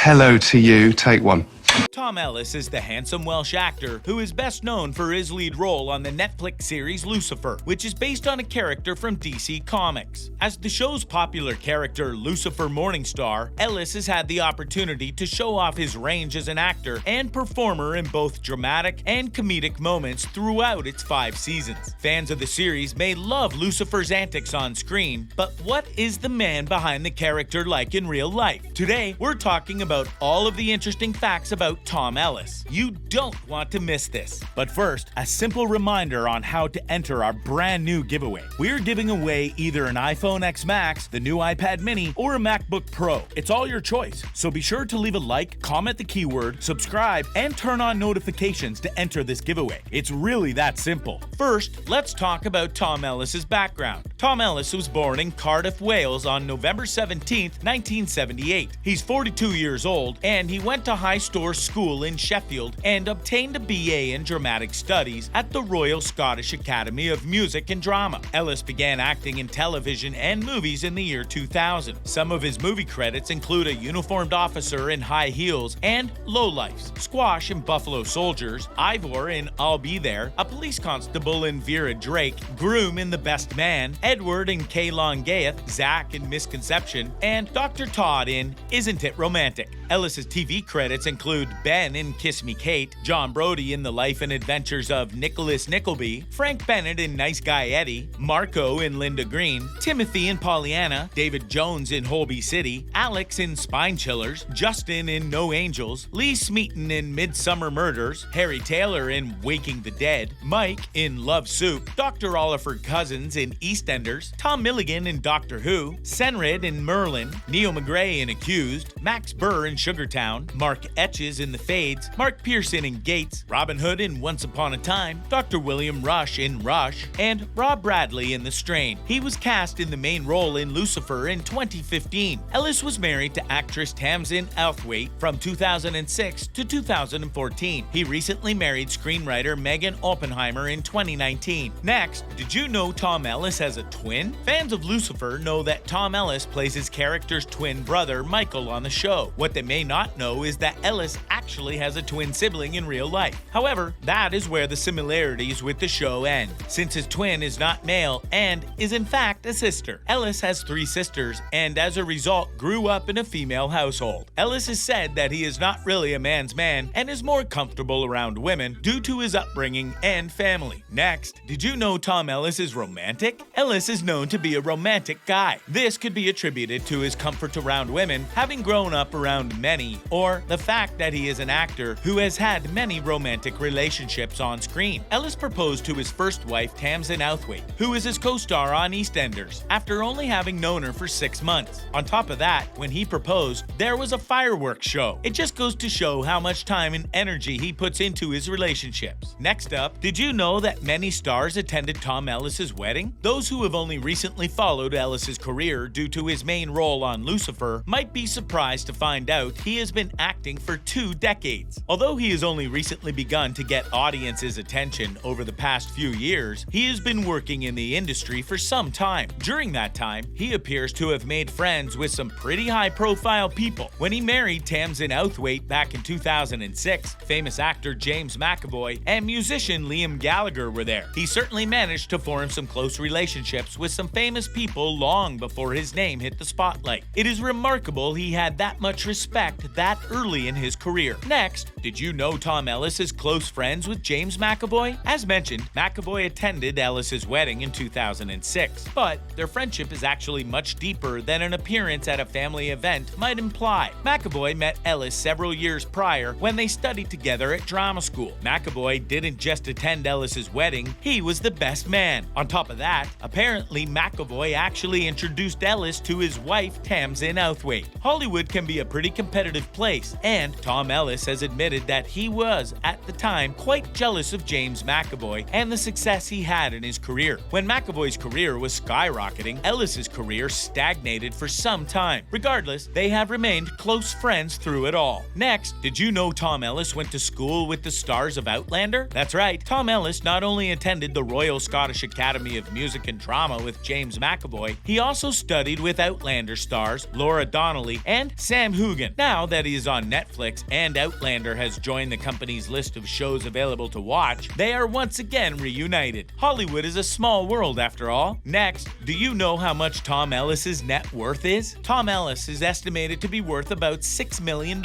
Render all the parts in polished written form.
hello to you. Take one. Tom Ellis is the handsome Welsh actor who is best known for his lead role on the Netflix series Lucifer, which is based on a character from DC Comics. As the show's popular character Lucifer Morningstar, Ellis has had the opportunity to show off his range as an actor and performer in both dramatic and comedic moments throughout its 5 seasons. Fans of the series may love Lucifer's antics on screen, but what is the man behind the character like in real life? Today, we're talking about all of the interesting facts about Tom Ellis. You don't want to miss this. But first, a simple reminder on how to enter our brand new giveaway. We're giving away either an iPhone X Max, the new iPad mini, or a MacBook Pro. It's all your choice. So be sure to leave a like, comment the keyword, subscribe, and turn on notifications to enter this giveaway. It's really that simple. First, let's talk about Tom Ellis's background. Tom Ellis was born in Cardiff, Wales on November 17, 1978. He's 42 years old, and he went to High Store School in Sheffield and obtained a BA in Dramatic Studies at the Royal Scottish Academy of Music and Drama. Ellis began acting in television and movies in the year 2000. Some of his movie credits include A Uniformed Officer in High Heels and Lowlifes, Squash in Buffalo Soldiers, Ivor in I'll Be There, a police constable in Vera Drake, Groom in The Best Man, Edward in K-Long Gaeth, Zach in Misconception, and Dr. Todd in Isn't It Romantic? Ellis's TV credits include Ben in Kiss Me Kate, John Brody in The Life and Adventures of Nicholas Nickleby, Frank Bennett in Nice Guy Eddie, Marco in Linda Green, Timothy in Pollyanna, David Jones in Holby City, Alex in Spine Chillers, Justin in No Angels, Lee Smeaton in Midsummer Murders, Harry Taylor in Waking the Dead, Mike in Love Soup, Dr. Oliver Cousins in EastEnders, Tom Milligan in Doctor Who, Senrid in Merlin, Neil McGray in Accused, Max Burr in Sugartown, Mark Etches in The Fades, Mark Pearson in Gates, Robin Hood in Once Upon a Time, Dr. William Rush in Rush, and Rob Bradley in The Strain. He was cast in the main role in Lucifer in 2015. Ellis was married to actress Tamsin Outhwaite from 2006 to 2014. He recently married screenwriter Megan Oppenheimer in 2019. Next, did you know Tom Ellis has a twin? Fans of Lucifer know that Tom Ellis plays his character's twin brother Michael on the show. What they may not know is that Ellis actually has a twin sibling in real life. However, that is where the similarities with the show end, since his twin is not male and is in fact a sister. Ellis has 3 sisters and as a result grew up in a female household. Ellis has said that he is not really a man's man and is more comfortable around women due to his upbringing and family. Next, did you know Tom Ellis is romantic? Ellis is known to be a romantic guy. This could be attributed to his comfort around women, having grown up around many, or the fact that he is an actor who has had many romantic relationships on screen. Ellis proposed to his first wife, Tamsin Outhwaite, who is his co-star on EastEnders, after only having known her for 6 months. On top of that, when he proposed, there was a fireworks show. It just goes to show how much time and energy he puts into his relationships. Next up, did you know that many stars attended Tom Ellis's wedding? Those who have only recently followed Ellis's career due to his main role on Lucifer might be surprised to find out he has been acting for 2 decades. Although he has only recently begun to get audiences' attention over the past few years, he has been working in the industry for some time. During that time, he appears to have made friends with some pretty high-profile people. When he married Tamsin Outhwaite back in 2006, famous actor James McAvoy and musician Liam Gallagher were there. He certainly managed to form some close relationships with some famous people long before his name hit the spotlight. It is remarkable he had that much respect that early in his career. Next, did you know Tom Ellis is close friends with James McAvoy? As mentioned, McAvoy attended Ellis's wedding in 2006, but their friendship is actually much deeper than an appearance at a family event might imply. McAvoy met Ellis several years prior when they studied together at drama school. McAvoy didn't just attend Ellis's wedding, he was the best man. On top of that, apparently McAvoy actually introduced Ellis to his wife Tamsin Outhwaite. Hollywood can be a pretty competitive place, and Tom Tom Ellis has admitted that he was, at the time, quite jealous of James McAvoy and the success he had in his career. When McAvoy's career was skyrocketing, Ellis's career stagnated for some time. Regardless, they have remained close friends through it all. Next, did you know Tom Ellis went to school with the stars of Outlander? That's right, Tom Ellis not only attended the Royal Scottish Academy of Music and Drama with James McAvoy, he also studied with Outlander stars Laura Donnelly and Sam Hoogan. Now that he is on Netflix and Outlander has joined the company's list of shows available to watch, they are once again reunited. Hollywood is a small world after all. Next, do you know how much Tom Ellis's net worth is? Tom Ellis is estimated to be worth about $6 million,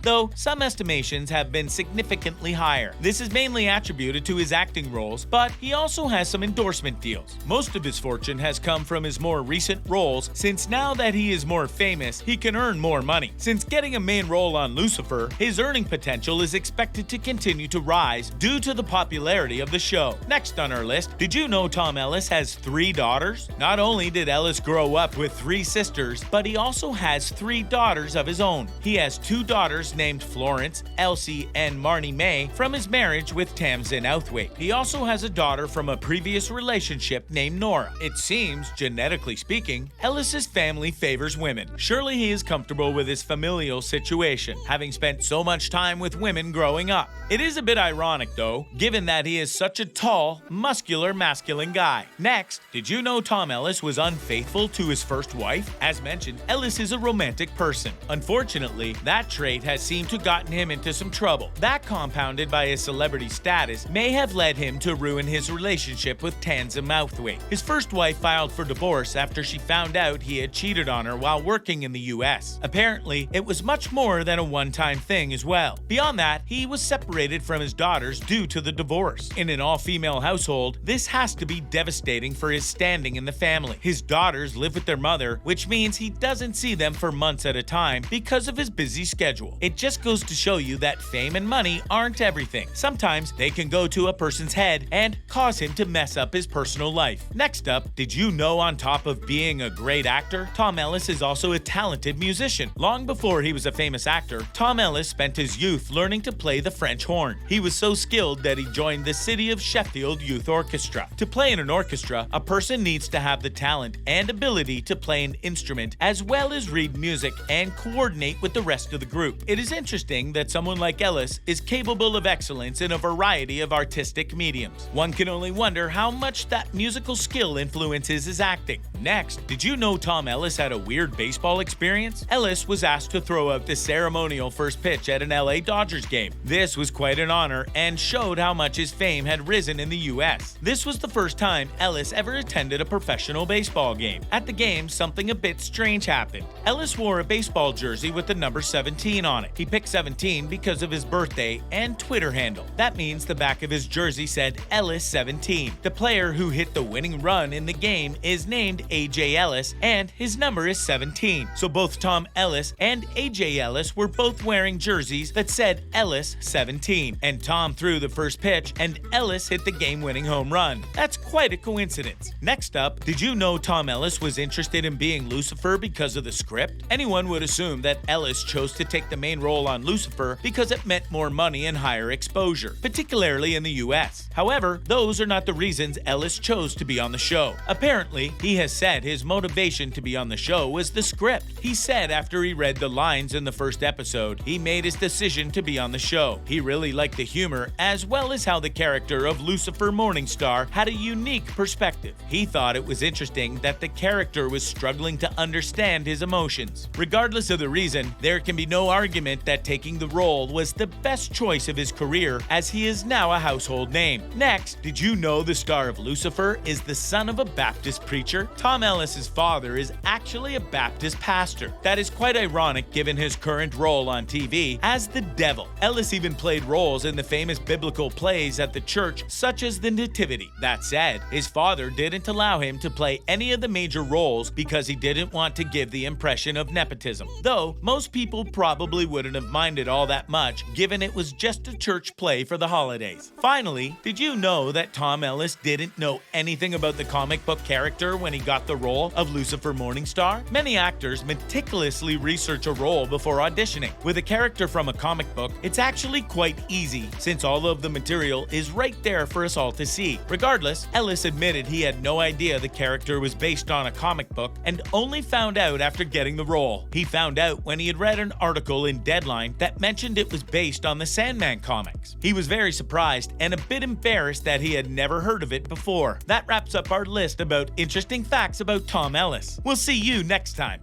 though some estimations have been significantly higher. This is mainly attributed to his acting roles, but he also has some endorsement deals. Most of his fortune has come from his more recent roles, since now that he is more famous, he can earn more money. Since getting a main role on Lucifer, his earning potential is expected to continue to rise due to the popularity of the show. Next on our list, did you know Tom Ellis has 3 daughters? Not only did Ellis grow up with 3 sisters, but he also has 3 daughters of his own. He has 2 daughters named Florence, Elsie, and Marnie May from his marriage with Tamsin Outhwaite. He also has a daughter from a previous relationship named Nora. It seems, genetically speaking, Ellis's family favors women. Surely he is comfortable with his familial situation, having spent so much time with women growing up. It is a bit ironic though, given that he is such a tall, muscular, masculine guy. Next, did you know Tom Ellis was unfaithful to his first wife? As mentioned, Ellis is a romantic person. Unfortunately, that trait has seemed to gotten him into some trouble. That, compounded by his celebrity status, may have led him to ruin his relationship with Tamsin Outhwaite. His first wife filed for divorce after she found out he had cheated on her while working in the US. Apparently, it was much more than a one-time thing as well. Beyond that, he was separated from his daughters due to the divorce. In an all-female household, this has to be devastating for his standing in the family. His daughters live with their mother, which means he doesn't see them for months at a time because of his busy schedule. It just goes to show you that fame and money aren't everything. Sometimes they can go to a person's head and cause him to mess up his personal life. Next up, did you know on top of being a great actor, Tom Ellis is also a talented musician? Long before he was a famous actor, Tom Ellis spent his youth learning to play the French horn. He was so skilled that he joined the City of Sheffield Youth Orchestra. To play in an orchestra, a person needs to have the talent and ability to play an instrument as well as read music and coordinate with the rest of the group. It is interesting that someone like Ellis is capable of excellence in a variety of artistic mediums. One can only wonder how much that musical skill influences his acting. Next, did you know Tom Ellis had a weird baseball experience? Ellis was asked to throw out the ceremonial first pitch at an LA Dodgers game. This was quite an honor and showed how much his fame had risen in the US. This was the first time Ellis ever attended a professional baseball game. At the game, something a bit strange happened. Ellis wore a baseball jersey with the number 17 on it. He picked 17 because of his birthday and Twitter handle. That means the back of his jersey said Ellis 17. The player who hit the winning run in the game is named AJ Ellis, and his number is 17. So both Tom Ellis and AJ Ellis were both wearing jerseys that said Ellis 17, and Tom threw the first pitch and Ellis hit the game-winning home run. That's quite a coincidence. Next up, did you know Tom Ellis was interested in being Lucifer because of the script? Anyone would assume that Ellis chose to take the main role on Lucifer because it meant more money and higher exposure, particularly in the US. However, those are not the reasons Ellis chose to be on the show. Apparently, he has said his motivation to be on the show was the script. He said after he read the lines in the first episode, he made his decision to be on the show. He really liked the humor as well as how the character of Lucifer Morningstar had a unique perspective. He thought it was interesting that the character was struggling to understand his emotions. Regardless of the reason, there can be no argument that taking the role was the best choice of his career, as he is now a household name. Next, did you know the star of Lucifer is the son of a Baptist preacher? Tom Ellis's father is actually a Baptist pastor. That is quite ironic given his current role on TV as the devil. Ellis even played roles in the famous biblical plays at the church, such as the Nativity. That said, his father didn't allow him to play any of the major roles because he didn't want to give the impression of nepotism. Though, most people probably wouldn't have minded all that much, given it was just a church play for the holidays. Finally, did you know that Tom Ellis didn't know anything about the comic book character when he got the role of Lucifer Morningstar? Many actors meticulously research a role before auditioning. With a character from a comic book, it's actually quite easy, since all of the material is right there for us all to see. Regardless, Ellis admitted he had no idea the character was based on a comic book and only found out after getting the role. He found out when he had read an article in Deadline that mentioned it was based on the Sandman comics. He was very surprised and a bit embarrassed that he had never heard of it before. That wraps up our list about interesting facts about Tom Ellis. We'll see you next time.